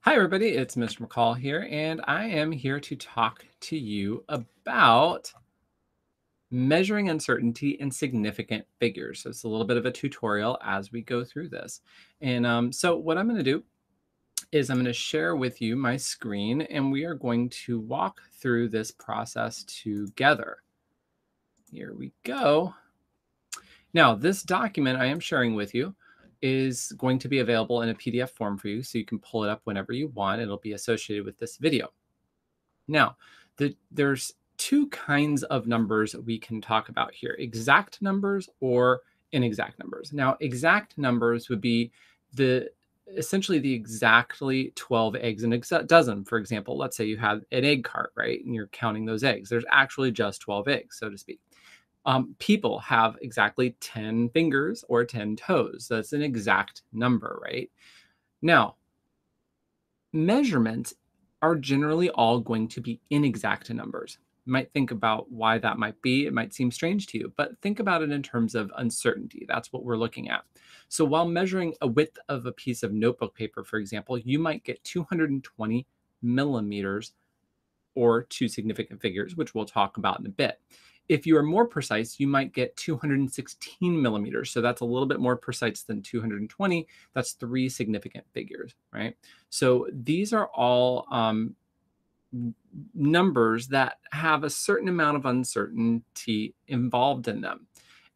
Hi, everybody. It's Mr. McCall here, and I am here to talk to you about measuring uncertainty in significant figures. So it's a little bit of a tutorial as we go through this. And what I'm going to do is I'm going to share with you my screen, and we are going to walk through this process together. Here we go. Now, this document I am sharing with you is going to be available in a PDF form for you, so you can pull it up whenever you want. It'll be associated with this video. Now, there's two kinds of numbers we can talk about here, exact numbers or inexact numbers. Now, exact numbers would be essentially the exactly 12 eggs in a dozen. For example, let's say you have an egg cart, right? And you're counting those eggs. There's actually just 12 eggs, so to speak. People have exactly 10 fingers or 10 toes. That's an exact number, right? Now, measurements are generally all going to be inexact numbers. You might think about why that might be. It might seem strange to you, but think about it in terms of uncertainty. That's what we're looking at. So while measuring a width of a piece of notebook paper, for example, you might get 220 millimeters or two significant figures, which we'll talk about in a bit. If you are more precise, you might get 216 millimeters. So that's a little bit more precise than 220. That's three significant figures, right? So these are all numbers that have a certain amount of uncertainty involved in them.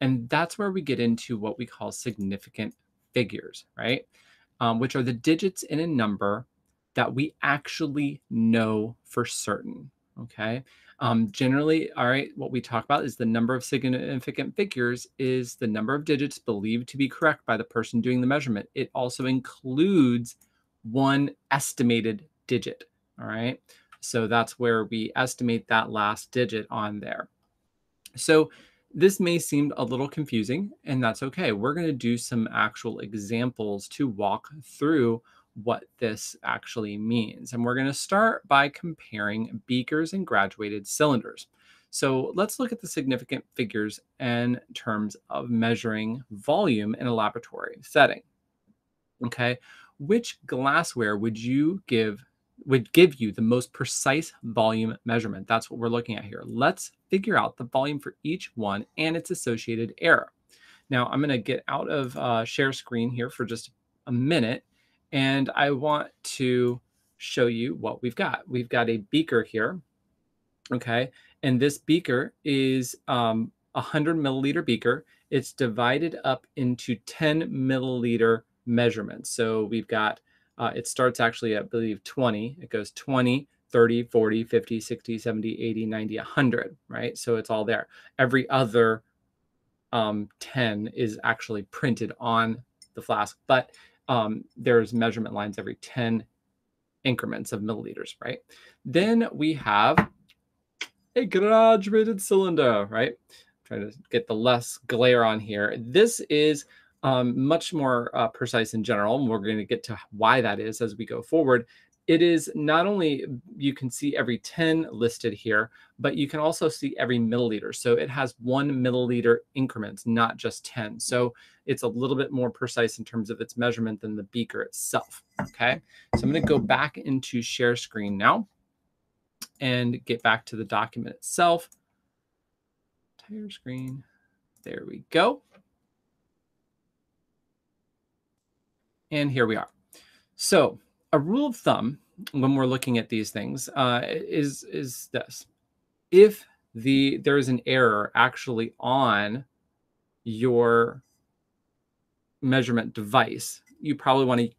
And that's where we get into what we call significant figures, right? Which are the digits in a number that we actually know for certain, okay? Generally, all right, what we talk about is the number of significant figures is the number of digits believed to be correct by the person doing the measurement. It also includes one estimated digit, all right? So that's where we estimate that last digit on there. So this may seem a little confusing, and that's okay. We're going to do some actual examples to walk through what this actually means. And we're going to start by comparing beakers and graduated cylinders. So let's look at the significant figures in terms of measuring volume in a laboratory setting. Okay, which glassware would give you the most precise volume measurement? That's what we're looking at here. Let's figure out the volume for each one and its associated error. Now, I'm going to get out of share screen here for just a minute, and I want to show you what we've got. We've got a beaker here, okay? And this beaker is a 100 milliliter beaker. It's divided up into 10 milliliter measurements. So we've got, it starts actually at, I believe, 20. It goes 20, 30, 40, 50, 60, 70, 80, 90, 100, right? So it's all there. Every other 10 is actually printed on the flask, but there's measurement lines every 10 increments of milliliters, right? Then we have a graduated cylinder, right? Trying to get the less glare on here. This is much more precise in general, and we're going to get to why that is as we go forward. It is not only, you can see every 10 listed here, but you can also see every milliliter. So it has 1 milliliter increments, not just 10. So it's a little bit more precise in terms of its measurement than the beaker itself, okay? So I'm going to go back into share screen now and get back to the document itself. Entire screen. There we go. And here we are. So a rule of thumb when we're looking at these things is this. If there is an error actually on your measurement device, you probably want to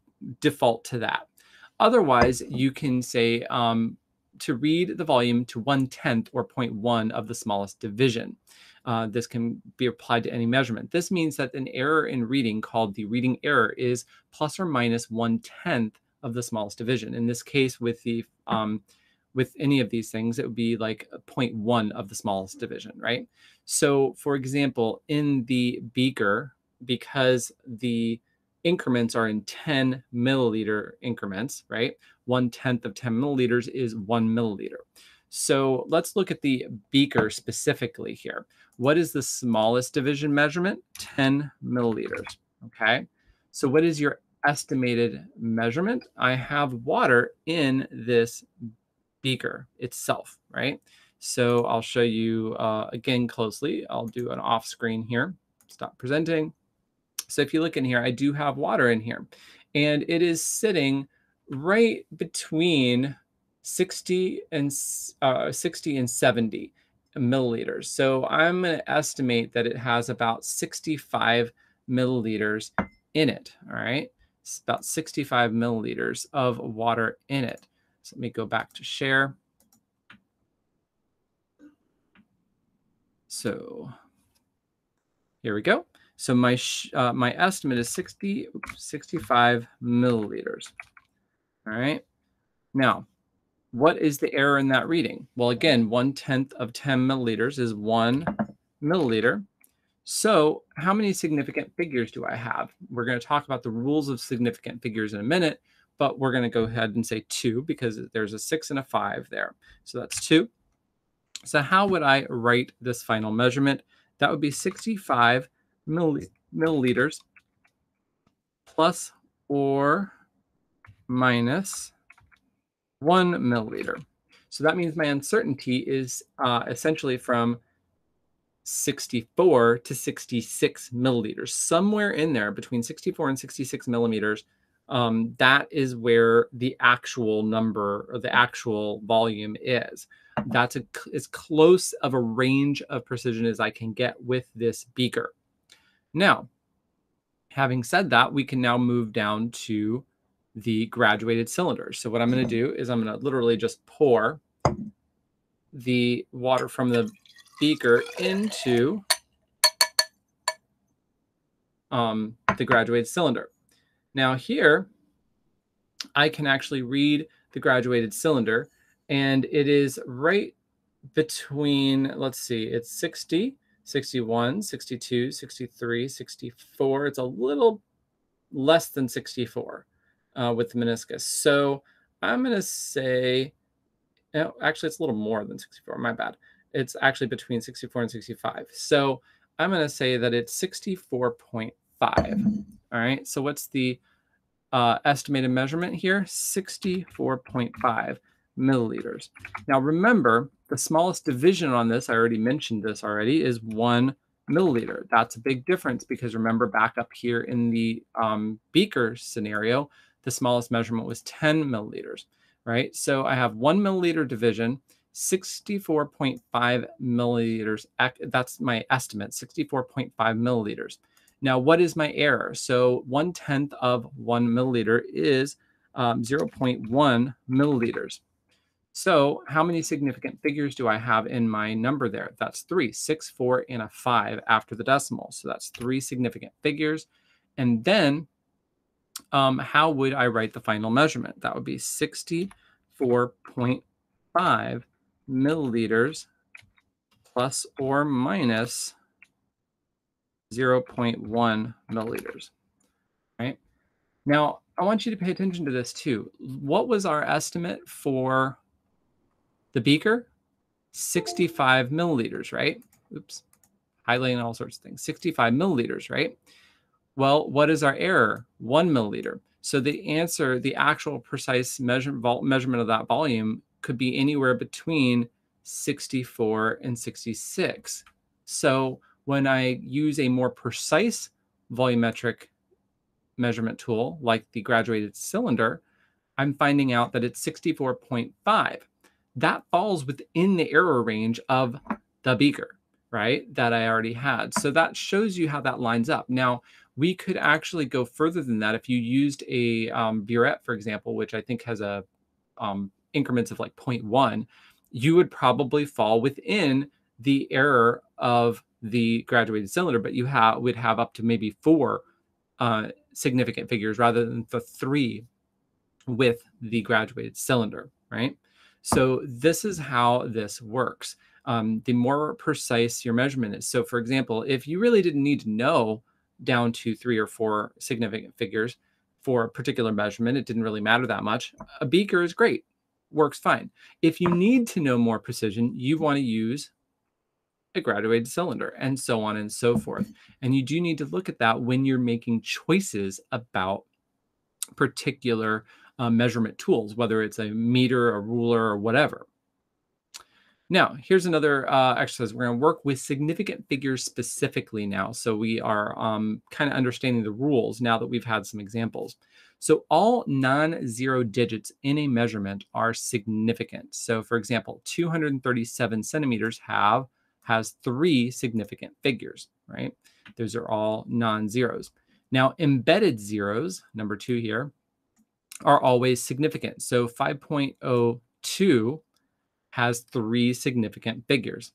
default to that. Otherwise, you can say to read the volume to 1/10 or 0.1 of the smallest division. This can be applied to any measurement. This means that an error in reading called the reading error is plus or minus 1/10 of the smallest division. In this case, with any of these things, it would be like 0.1 of the smallest division, right? So for example, in the beaker, because the increments are in 10 milliliter increments, right? 1/10 of 10 milliliters is 1 milliliter. So let's look at the beaker specifically here. What is the smallest division measurement? 10 milliliters, okay? So what is your estimated measurement, I have water in this beaker itself, right? So I'll show you again closely. I'll do an off screen here. Stop presenting. So if you look in here, I do have water in here, and it is sitting right between 60 and 70 milliliters. So I'm going to estimate that it has about 65 milliliters in it. All right. It's about 65 milliliters of water in it. So let me go back to share. So here we go. So my estimate is 65 milliliters. All right. Now, what is the error in that reading? Well, again, 1/10 of 10 milliliters is 1 milliliter. So how many significant figures do I have? We're going to talk about the rules of significant figures in a minute, but we're going to go ahead and say 2 because there's a 6 and a 5 there. So that's 2. So how would I write this final measurement? That would be 65 milliliters plus or minus 1 milliliter. So that means my uncertainty is essentially from 64 to 66 milliliters, somewhere in there between 64 and 66 millimeters. That is where the actual number or the actual volume is. That's as close of a range of precision as I can get with this beaker. Now, having said that, we can now move down to the graduated cylinder. So what I'm going to do is I'm going to literally just pour the water from the beaker into the graduated cylinder. Now here, I can actually read the graduated cylinder, and it is right between, let's see, it's 60, 61, 62, 63, 64. It's a little less than 64 with the meniscus. So I'm going to say, no, actually, it's a little more than 64. My bad. It's actually between 64 and 65. So I'm going to say that it's 64.5. All right. So what's the estimated measurement here? 64.5 milliliters. Now remember, the smallest division on this, I already mentioned this already, is 1 milliliter. That's a big difference because remember back up here in the beaker scenario, the smallest measurement was 10 milliliters, right? So I have 1 milliliter division, 64.5 milliliters. That's my estimate, 64.5 milliliters. Now, what is my error? So 1/10 of 1 milliliter is 0.1 milliliters. So how many significant figures do I have in my number there? That's 3, 6, 4, and a 5 after the decimal. So that's 3 significant figures. And then how would I write the final measurement? That would be 64.5 milliliters plus or minus 0.1 milliliters, right? Now, I want you to pay attention to this too. What was our estimate for the beaker? 65 milliliters, right? Oops, highlighting all sorts of things. 65 milliliters, right? Well, what is our error? 1 milliliter. So the answer, the actual precise measurement of that volume could be anywhere between 64 and 66. So when I use a more precise volumetric measurement tool like the graduated cylinder, I'm finding out that it's 64.5. That falls within the error range of the beaker, right, that I already had. So that shows you how that lines up. Now, we could actually go further than that if you used a burette, for example, which I think has a increments of like 0.1, you would probably fall within the error of the graduated cylinder, but you would have up to maybe 4 significant figures rather than the 3 with the graduated cylinder, right? So this is how this works. The more precise your measurement is. So for example, if you really didn't need to know down to 3 or 4 significant figures for a particular measurement, it didn't really matter that much, a beaker is great, works fine. If you need to know more precision, you want to use a graduated cylinder and so on and so forth. And you do need to look at that when you're making choices about particular measurement tools, whether it's a meter, a ruler, or whatever. Now, here's another exercise. We're going to work with significant figures specifically now. So we are kind of understanding the rules now that we've had some examples. So all non-zero digits in a measurement are significant. So for example, 237 centimeters has 3 significant figures, right? Those are all non-zeros. Now, embedded zeros, number 2 here, are always significant. So 5.02 has 3 significant figures.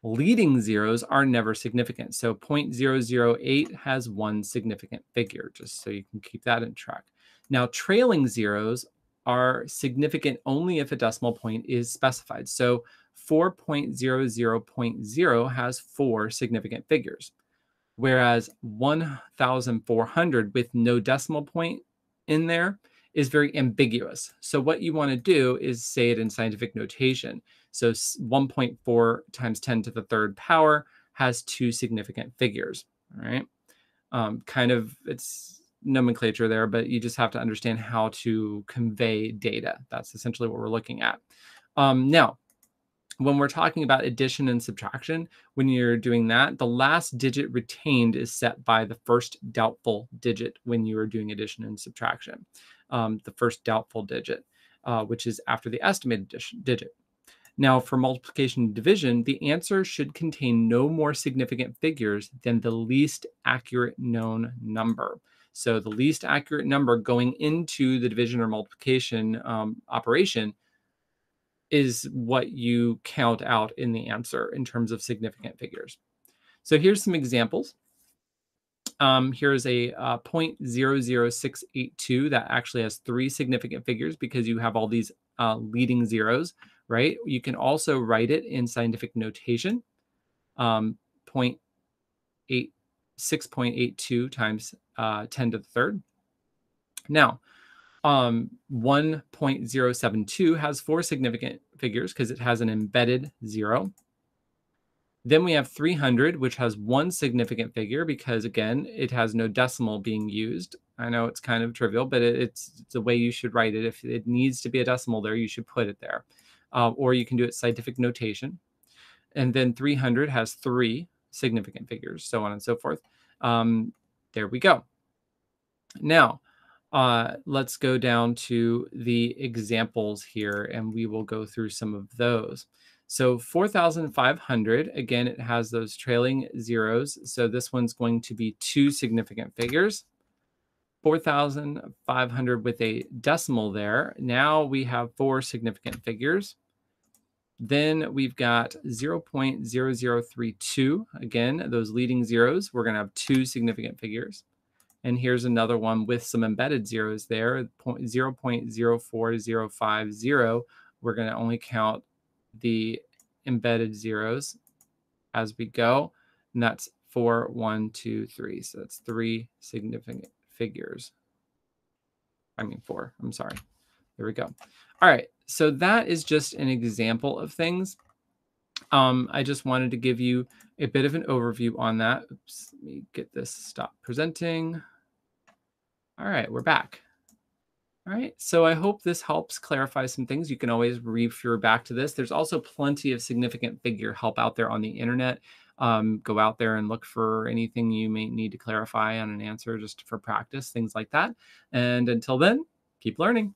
Leading zeros are never significant. So 0.008 has 1 significant figure, just so you can keep that in track. Now, trailing zeros are significant only if a decimal point is specified. So 4.00.0 has 4 significant figures, whereas 1,400 with no decimal point in there is very ambiguous. So what you want to do is say it in scientific notation. So 1.4 times 10 to the third power has 2 significant figures, all right? Kind of, it's nomenclature there, but you just have to understand how to convey data. That's essentially what we're looking at. Now, when we're talking about addition and subtraction, when you're doing that, the last digit retained is set by the first doubtful digit when you are doing addition and subtraction. The first doubtful digit, which is after the estimated digit. Now, for multiplication and division, the answer should contain no more significant figures than the least accurate known number. So the least accurate number going into the division or multiplication operation is what you count out in the answer in terms of significant figures. So here's some examples. Here's a 0.00682 that actually has 3 significant figures because you have all these leading zeros, right? You can also write it in scientific notation, 6.82 times 10 to the third. Now, 1.072 has 4 significant figures because it has an embedded 0. Then we have 300, which has 1 significant figure because, again, it has no decimal being used. I know it's kind of trivial, but it's the way you should write it. If it needs to be a decimal there, you should put it there. Or you can do it scientific notation. And then 300 has 3 significant figures, so on and so forth. There we go. Now, let's go down to the examples here, and we will go through some of those. So 4,500, again, it has those trailing zeros. So this one's going to be 2 significant figures. 4,500 with a decimal there. Now we have 4 significant figures. Then we've got 0.0032. Again, those leading zeros, we're going to have 2 significant figures. And here's another one with some embedded zeros there, 0.0405. We're going to only count the embedded zeros as we go. And that's 4, 1, 2, 3. So that's 3 significant figures. I mean 4, I'm sorry. There we go. All right, so that is just an example of things. I just wanted to give you a bit of an overview on that. Oops, let me get this stop presenting. All right, we're back. All right, so I hope this helps clarify some things. You can always refer back to this. There's also plenty of significant figure help out there on the internet. Go out there and look for anything you may need to clarify on an answer just for practice, things like that. And until then, keep learning.